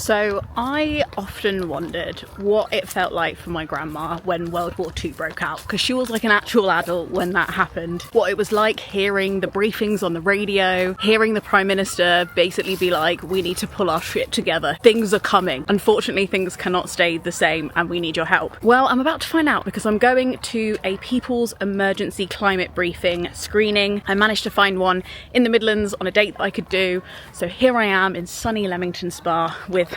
So I often wondered what it felt like for my grandma when World War II broke out, because she was like an actual adult when that happened. What it was like hearing the briefings on the radio, hearing the Prime Minister basically be like, we need to pull our shit together. Things are coming. Unfortunately, things cannot stay the same and we need your help. Well, I'm about to find out because I'm going to a People's Emergency Climate Briefing screening. I managed to find one in the Midlands on a date that I could do. So here I am in sunny Leamington Spa with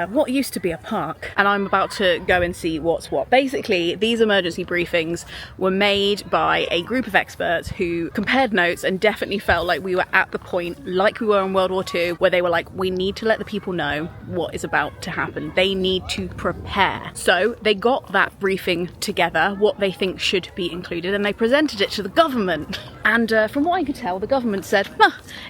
what used to be a park, and I'm about to go and see what's what. Basically, these emergency briefings were made by a group of experts who compared notes and definitely felt like we were at the point, like we were in World War II, where they were like, we need to let the people know what is about to happen. They need to prepare. So they got that briefing together, what they think should be included, and they presented it to the government. And from what I could tell, the government said,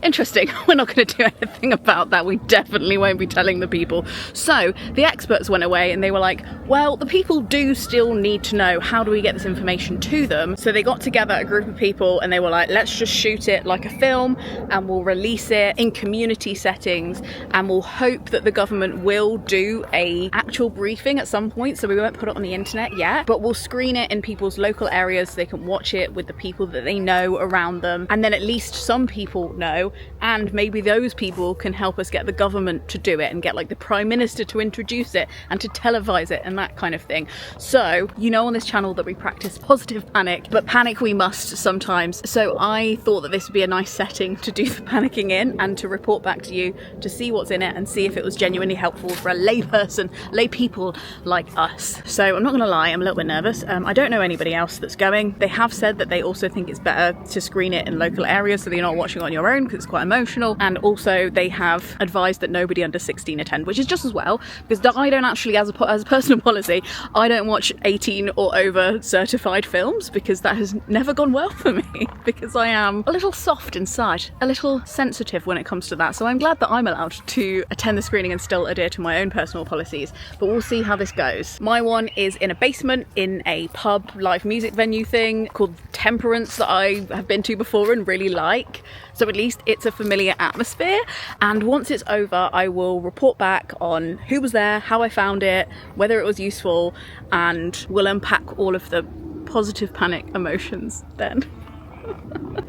interesting, we're not going to do anything about that. We definitely won't be telling the people. So the experts went away and they were like, well, the people do still need to know, how do we get this information to them? So they got together a group of people and they were like, let's just shoot it like a film and we'll release it in community settings, and we'll hope that the government will do a actual briefing at some point. So we won't put it on the internet yet, but we'll screen it in people's local areas so they can watch it with the people that they know around them. And then at least some people know, and maybe those people can help us get the government to do it and get like the Prime Minister to introduce it and to televise it and that kind of thing. So, you know, on this channel that we practice positive panic, but panic we must sometimes. So I thought that this would be a nice setting to do the panicking in and to report back to you to see what's in it and see if it was genuinely helpful for a lay people like us. So I'm not gonna lie, I'm a little bit nervous. I don't know anybody else that's going. They have said that they also think it's better to screen it in local areas so that you're not watching on your own because it's quite emotional. And also they have advised that nobody under 16 attend, which is just as well, because I don't actually, as a personal policy, I don't watch 18 or over certified films because that has never gone well for me because I am a little soft inside, a little sensitive when it comes to that. So I'm glad that I'm allowed to attend the screening and still adhere to my own personal policies, but we'll see how this goes. My one is in a basement in a pub live music venue thing called Temperance that I have been to before and really like. So at least it's a familiar atmosphere, and once it's over I will report back on who was there, how I found it, whether it was useful, and we'll unpack all of the positive panic emotions then.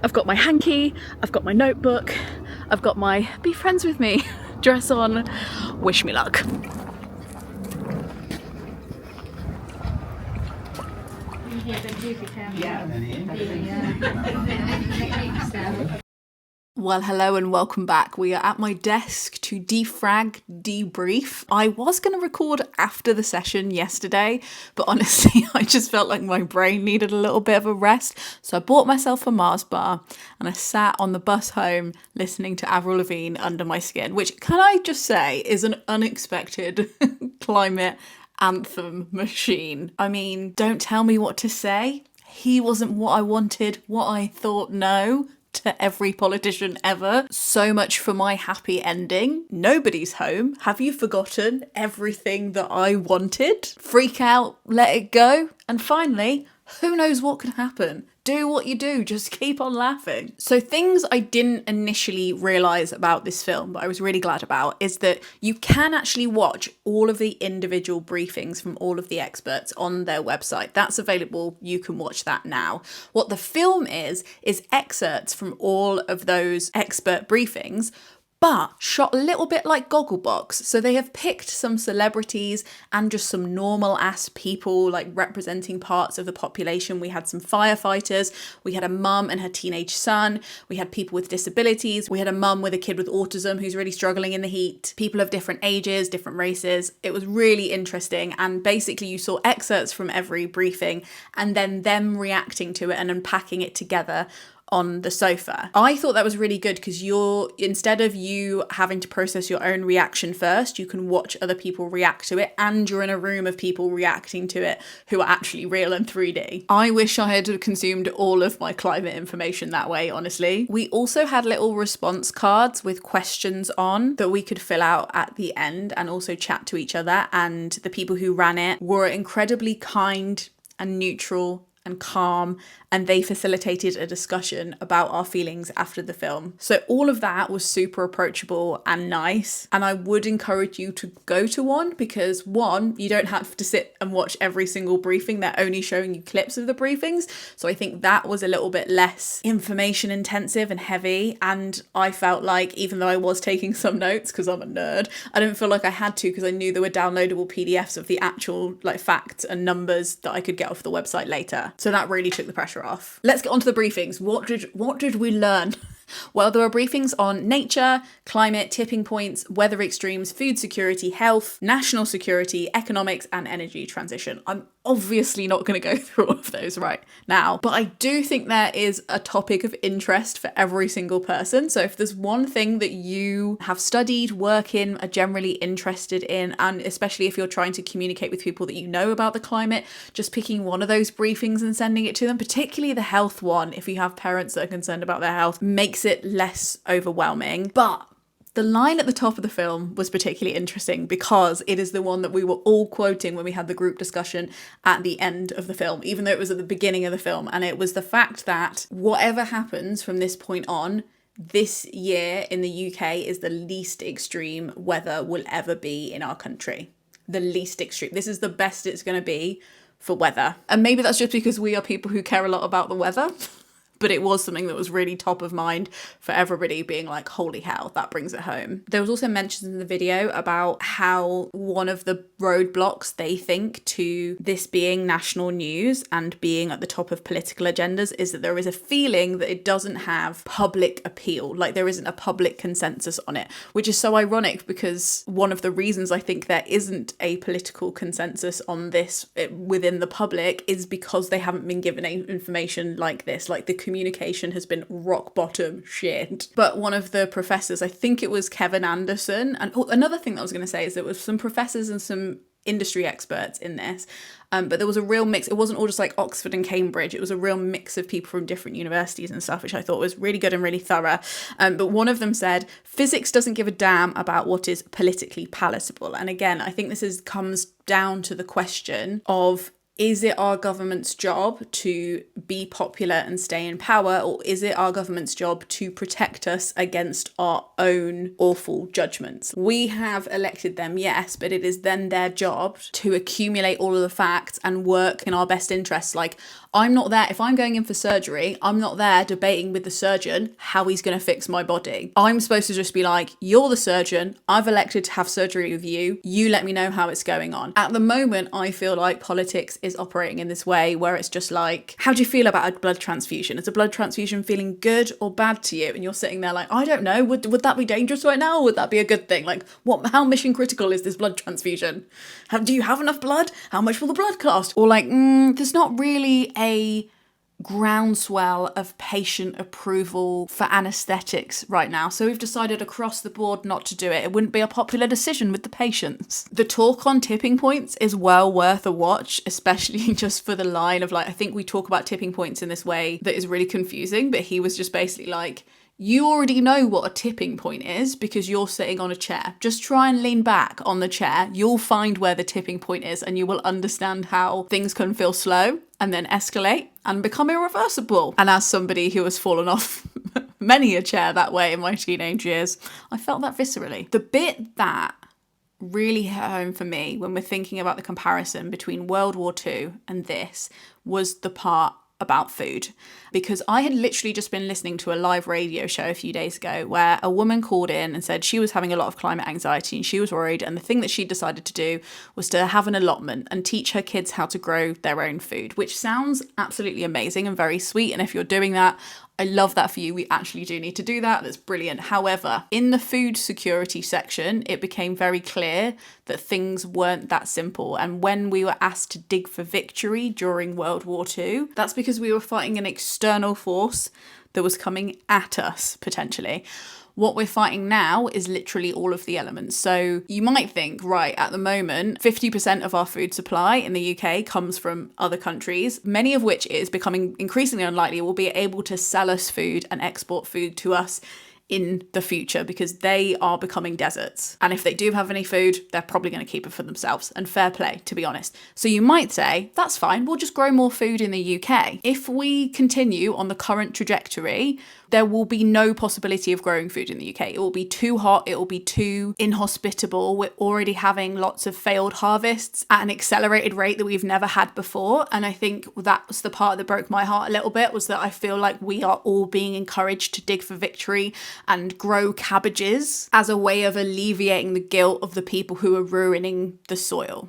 I've got my hanky, I've got my notebook, I've got my be friends with me dress on. Wish me luck. Well, hello and welcome back. We are at my desk to debrief. I was going to record after the session yesterday, but honestly, I just felt like my brain needed a little bit of a rest. So I bought myself a Mars bar and I sat on the bus home listening to Avril Lavigne, Under My Skin, which, can I just say, is an unexpected climate anthem machine. I mean, don't tell me what to say. He wasn't what I wanted, what I thought, no. To every politician ever. So much for my happy ending. Nobody's home. Have you forgotten everything that I wanted? Freak out, let it go. And finally, who knows what can happen? Do what you do, just keep on laughing. So things I didn't initially realise about this film, but I was really glad about, is that you can actually watch all of the individual briefings from all of the experts on their website. That's available, you can watch that now. What the film is excerpts from all of those expert briefings, but shot a little bit like Gogglebox. So they have picked some celebrities and just some normal ass people, like representing parts of the population. We had some firefighters, we had a mum and her teenage son, we had people with disabilities, we had a mum with a kid with autism who's really struggling in the heat, people of different ages, different races. It was really interesting, and basically you saw excerpts from every briefing and then them reacting to it and unpacking it together on the sofa. I thought that was really good because instead of you having to process your own reaction first, you can watch other people react to it, and you're in a room of people reacting to it who are actually real and 3D. I wish I had consumed all of my climate information that way, honestly. We also had little response cards with questions on that we could fill out at the end and also chat to each other, and the people who ran it were incredibly kind and neutral and calm, and they facilitated a discussion about our feelings after the film. So all of that was super approachable and nice, and I would encourage you to go to one, because one, you don't have to sit and watch every single briefing. They're only showing you clips of the briefings, so I think that was a little bit less information intensive and heavy. And I felt like, even though I was taking some notes because I'm a nerd, I didn't feel like I had to, because I knew there were downloadable PDFs of the actual like facts and numbers that I could get off the website later. So that really took the pressure off. Let's get on to the briefings. What did we learn? Well, there were briefings on nature, climate, tipping points, weather extremes, food security, health, national security, economics, and energy transition. I'm obviously not going to go through all of those right now, but I do think there is a topic of interest for every single person. So if there's one thing that you have studied, work in, are generally interested in, and especially if you're trying to communicate with people that you know about the climate, just picking one of those briefings and sending it to them, particularly the health one, if you have parents that are concerned about their health, makes it less overwhelming. But the line at the top of the film was particularly interesting because it is the one that we were all quoting when we had the group discussion at the end of the film, even though it was at the beginning of the film. And it was the fact that whatever happens from this point on, this year in the UK is the least extreme weather will ever be in our country. The least extreme. This is the best it's going to be for weather. And maybe that's just because we are people who care a lot about the weather. But it was something that was really top of mind for everybody, being like, holy hell, that brings it home. There was also mentions in the video about how one of the roadblocks they think to this being national news and being at the top of political agendas is that there is a feeling that it doesn't have public appeal, like there isn't a public consensus on it, which is so ironic because one of the reasons I think there isn't a political consensus on this within the public is because they haven't been given information like this, like the communication has been rock bottom shit. But one of the professors, I think it was Kevin Anderson, and another thing that I was going to say is there was some professors and some industry experts in this, but there was a real mix. It wasn't all just like Oxford and Cambridge. It was a real mix of people from different universities and stuff, which I thought was really good and really thorough. But one of them said, physics doesn't give a damn about what is politically palatable. And again, I think this comes down to the question of, is it our government's job to be popular and stay in power, or is it our government's job to protect us against our own awful judgments? We have elected them, yes, but it is then their job to accumulate all of the facts and work in our best interests. Like, I'm not there, if I'm going in for surgery, I'm not there debating with the surgeon how he's going to fix my body. I'm supposed to just be like, you're the surgeon, I've elected to have surgery with you, you let me know how it's going on. At the moment, I feel like politics is operating in this way where it's just like, how do you feel about a blood transfusion? Is a blood transfusion feeling good or bad to you? And you're sitting there like, I don't know, would that be dangerous right now, or would that be a good thing? Like, how mission critical is this blood transfusion? Do you have enough blood? How much will the blood cost? Or like, there's not really a groundswell of patient approval for anaesthetics right now, so we've decided across the board not to do it. It wouldn't be a popular decision with the patients. The talk on tipping points is well worth a watch, especially just for the line of like, I think we talk about tipping points in this way that is really confusing, but he was just basically like, you already know what a tipping point is because you're sitting on a chair. Just try and lean back on the chair. You'll find where the tipping point is and you will understand how things can feel slow and then escalate and become irreversible. And as somebody who has fallen off many a chair that way in my teenage years, I felt that viscerally. The bit that really hit home for me when we're thinking about the comparison between World War II and this was the part about food, because I had literally just been listening to a live radio show a few days ago where a woman called in and said she was having a lot of climate anxiety and she was worried, and the thing that she decided to do was to have an allotment and teach her kids how to grow their own food, which sounds absolutely amazing and very sweet. And if you're doing that, I love that for you. We actually do need to do that. That's brilliant. However, in the food security section, it became very clear that things weren't that simple. And when we were asked to dig for victory during World War II, that's because we were fighting an external force that was coming at us, potentially. What we're fighting now is literally all of the elements. So you might think, right, at the moment, 50% of our food supply in the UK comes from other countries, many of which is becoming increasingly unlikely will be able to sell us food and export food to us in the future because they are becoming deserts. And if they do have any food, they're probably going to keep it for themselves. And fair play, to be honest. So you might say, that's fine, we'll just grow more food in the UK. If we continue on the current trajectory, there will be no possibility of growing food in the UK. It will be too hot, it will be too inhospitable. We're already having lots of failed harvests at an accelerated rate that we've never had before. And I think that was the part that broke my heart a little bit, was that I feel like we are all being encouraged to dig for victory and grow cabbages as a way of alleviating the guilt of the people who are ruining the soil.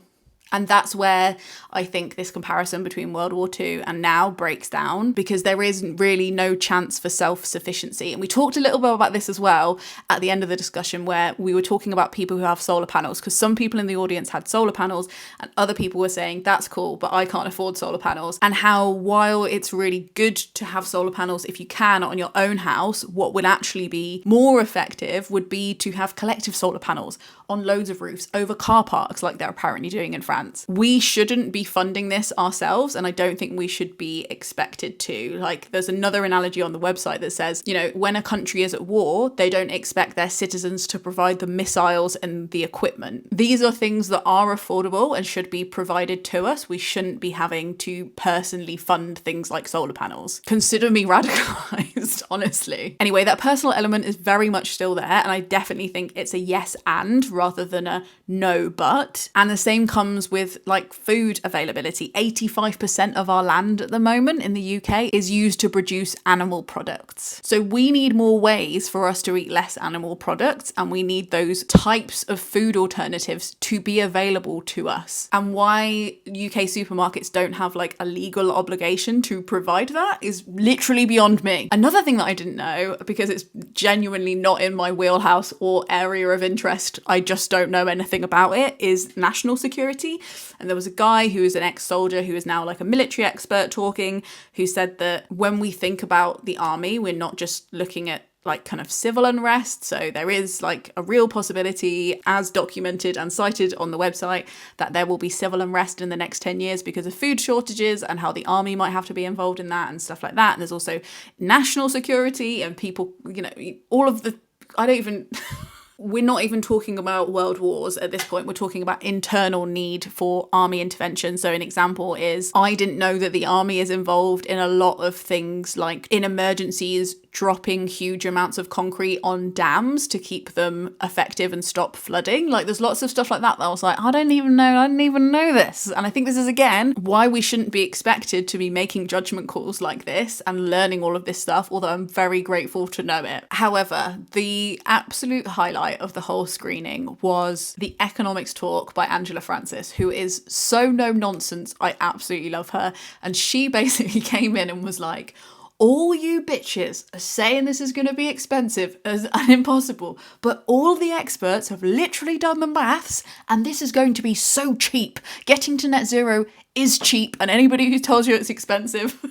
And that's where I think this comparison between World War II and now breaks down, because there is really no chance for self-sufficiency. And we talked a little bit about this as well at the end of the discussion, where we were talking about people who have solar panels, because some people in the audience had solar panels and other people were saying, that's cool, but I can't afford solar panels. And how, while it's really good to have solar panels if you can on your own house, what would actually be more effective would be to have collective solar panels on loads of roofs over car parks, like they're apparently doing in France. We shouldn't be funding this ourselves, and I don't think we should be expected to. Like, there's another analogy on the website that says, you know, when a country is at war, they don't expect their citizens to provide the missiles and the equipment. These are things that are affordable and should be provided to us. We shouldn't be having to personally fund things like solar panels. Consider me radicalized, honestly. Anyway, that personal element is very much still there, and I definitely think it's a yes and rather than a no but. And the same comes with like food availability. 85% of our land at the moment in the UK is used to produce animal products. So we need more ways for us to eat less animal products, and we need those types of food alternatives to be available to us. And why UK supermarkets don't have like a legal obligation to provide that is literally beyond me. Another thing that I didn't know, because it's genuinely not in my wheelhouse or area of interest, I just don't know anything about it, is national security. And there was a guy who is an ex-soldier who is now like a military expert talking, who said that when we think about the army, we're not just looking at like kind of civil unrest. So there is like a real possibility, as documented and cited on the website, that there will be civil unrest in the next 10 years because of food shortages and how the army might have to be involved in that and stuff like that. And there's also national security and people, you know, all of the, I don't even... We're not even talking about world wars at this point. We're talking about internal need for army intervention. So an example is, I didn't know that the army is involved in a lot of things, like in emergencies, dropping huge amounts of concrete on dams to keep them effective and stop flooding. Like, there's lots of stuff like that I was like, I didn't even know this. And I think this is, again, why we shouldn't be expected to be making judgment calls like this and learning all of this stuff, although I'm very grateful to know it. However, the absolute highlight of the whole screening was the economics talk by Angela Francis, who is so no nonsense. I absolutely love her. And she basically came in and was like, all you bitches are saying this is going to be expensive and impossible, but all the experts have literally done the maths and this is going to be so cheap. Getting to net zero is cheap, and anybody who tells you it's expensive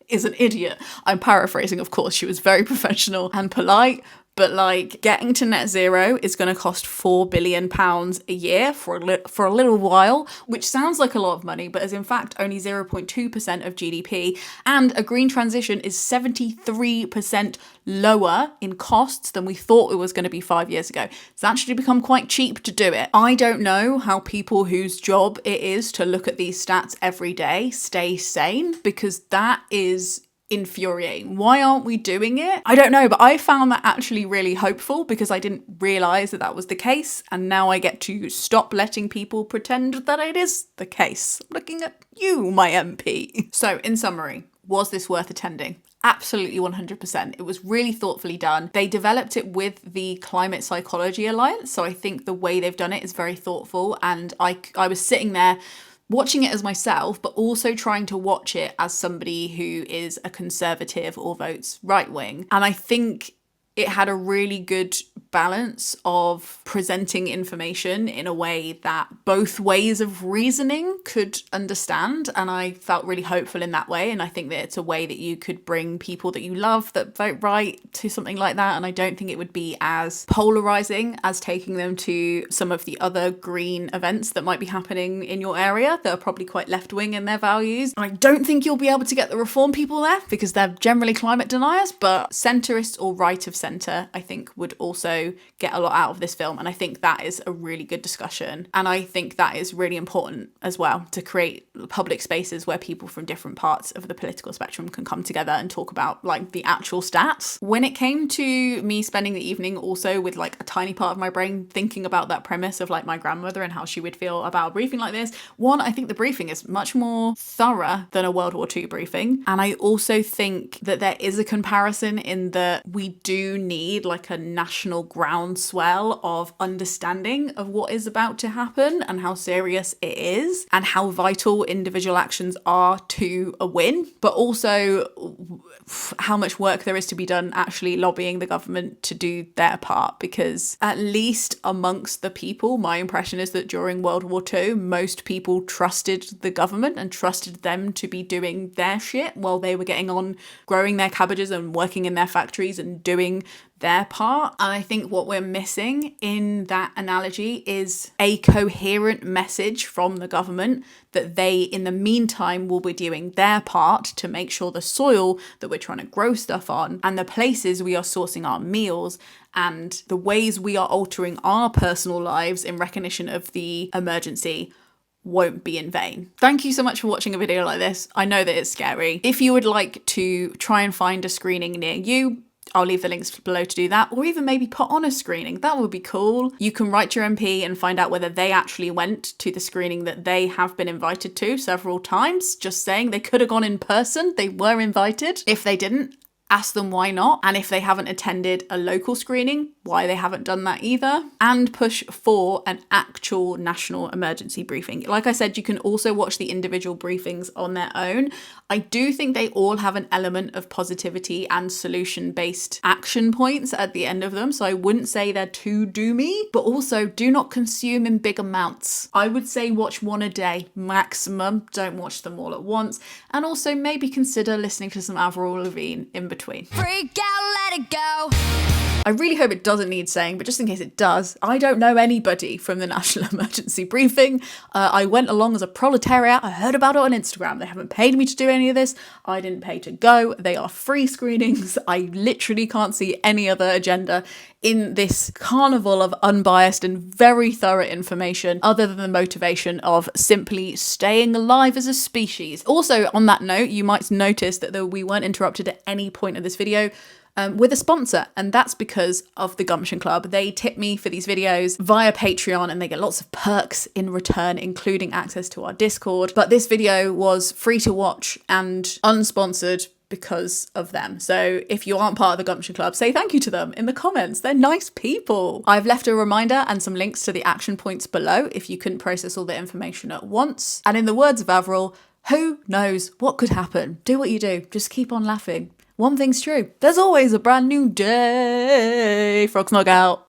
is an idiot. I'm paraphrasing, of course. She was very professional and polite, but like, getting to net zero is going to cost £4 billion a year for a little while, which sounds like a lot of money, but is in fact only 0.2% of GDP. And a green transition is 73% lower in costs than we thought it was going to be 5 years ago. It's actually become quite cheap to do it. I don't know how people whose job it is to look at these stats every day stay sane, because that is infuriating. Why aren't we doing it? I don't know, but I found that actually really hopeful, because I didn't realise that was the case, and now I get to stop letting people pretend that it is the case. I'm looking at you, my MP. So, in summary, was this worth attending? Absolutely 100%. It was really thoughtfully done. They developed it with the Climate Psychology Alliance, so I think the way they've done it is very thoughtful, and I was sitting there watching it as myself, but also trying to watch it as somebody who is a conservative or votes right wing. And I think it had a really good balance of presenting information in a way that both ways of reasoning could understand. And I felt really hopeful in that way. And I think that it's a way that you could bring people that you love that vote right to something like that. And I don't think it would be as polarizing as taking them to some of the other green events that might be happening in your area that are probably quite left-wing in their values. And I don't think you'll be able to get the reform people there because they're generally climate deniers, but centrists or right of centre centre, I think would also get a lot out of this film. And I think that is a really good discussion. And I think that is really important as well, to create public spaces where people from different parts of the political spectrum can come together and talk about like the actual stats. When it came to me spending the evening also with like a tiny part of my brain thinking about that premise of like my grandmother and how she would feel about a briefing like this, one, I think the briefing is much more thorough than a World War II briefing. And I also think that there is a comparison in that we do need like a national groundswell of understanding of what is about to happen and how serious it is and how vital individual actions are to a win, but also how much work there is to be done actually lobbying the government to do their part. Because at least amongst the people, my impression is that during World War II, most people trusted the government and trusted them to be doing their shit while they were getting on growing their cabbages and working in their factories and doing their part. And I think what we're missing in that analogy is a coherent message from the government that they, in the meantime, will be doing their part to make sure the soil that we're trying to grow stuff on and the places we are sourcing our meals and the ways we are altering our personal lives in recognition of the emergency won't be in vain. Thank you so much for watching a video like this. I know that it's scary. If you would like to try and find a screening near you, I'll leave the links below to do that, or even maybe put on a screening. That would be cool. You can write your MP and find out whether they actually went to the screening that they have been invited to several times. Just saying, they could have gone in person. They were invited. If they didn't, ask them why not. And if they haven't attended a local screening, why they haven't done that either. And push for an actual national emergency briefing. Like I said, you can also watch the individual briefings on their own. I do think they all have an element of positivity and solution-based action points at the end of them. So I wouldn't say they're too doomy, but also do not consume in big amounts. I would say watch one a day maximum. Don't watch them all at once. And also maybe consider listening to some Avril Lavigne in between. Freak out, let it go. I really hope it doesn't need saying, but just in case it does, I don't know anybody from the National Emergency Briefing. I went along as a proletariat. I heard about it on Instagram. They haven't paid me to do any of this. I didn't pay to go. They are free screenings. I literally can't see any other agenda in this carnival of unbiased and very thorough information other than the motivation of simply staying alive as a species. Also, on that note, you might notice that we weren't interrupted at any point of this video with a sponsor, and that's because of the Gumption Club. They tip me for these videos via Patreon and they get lots of perks in return, including access to our Discord. But this video was free to watch and unsponsored because of them. So if you aren't part of the Gumption Club, say thank you to them in the comments. They're nice people. I've left a reminder and some links to the action points below if you couldn't process all the information at once. And in the words of Avril, who knows what could happen? Do what you do. Just keep on laughing. One thing's true. There's always a brand new day. Frog Snog out.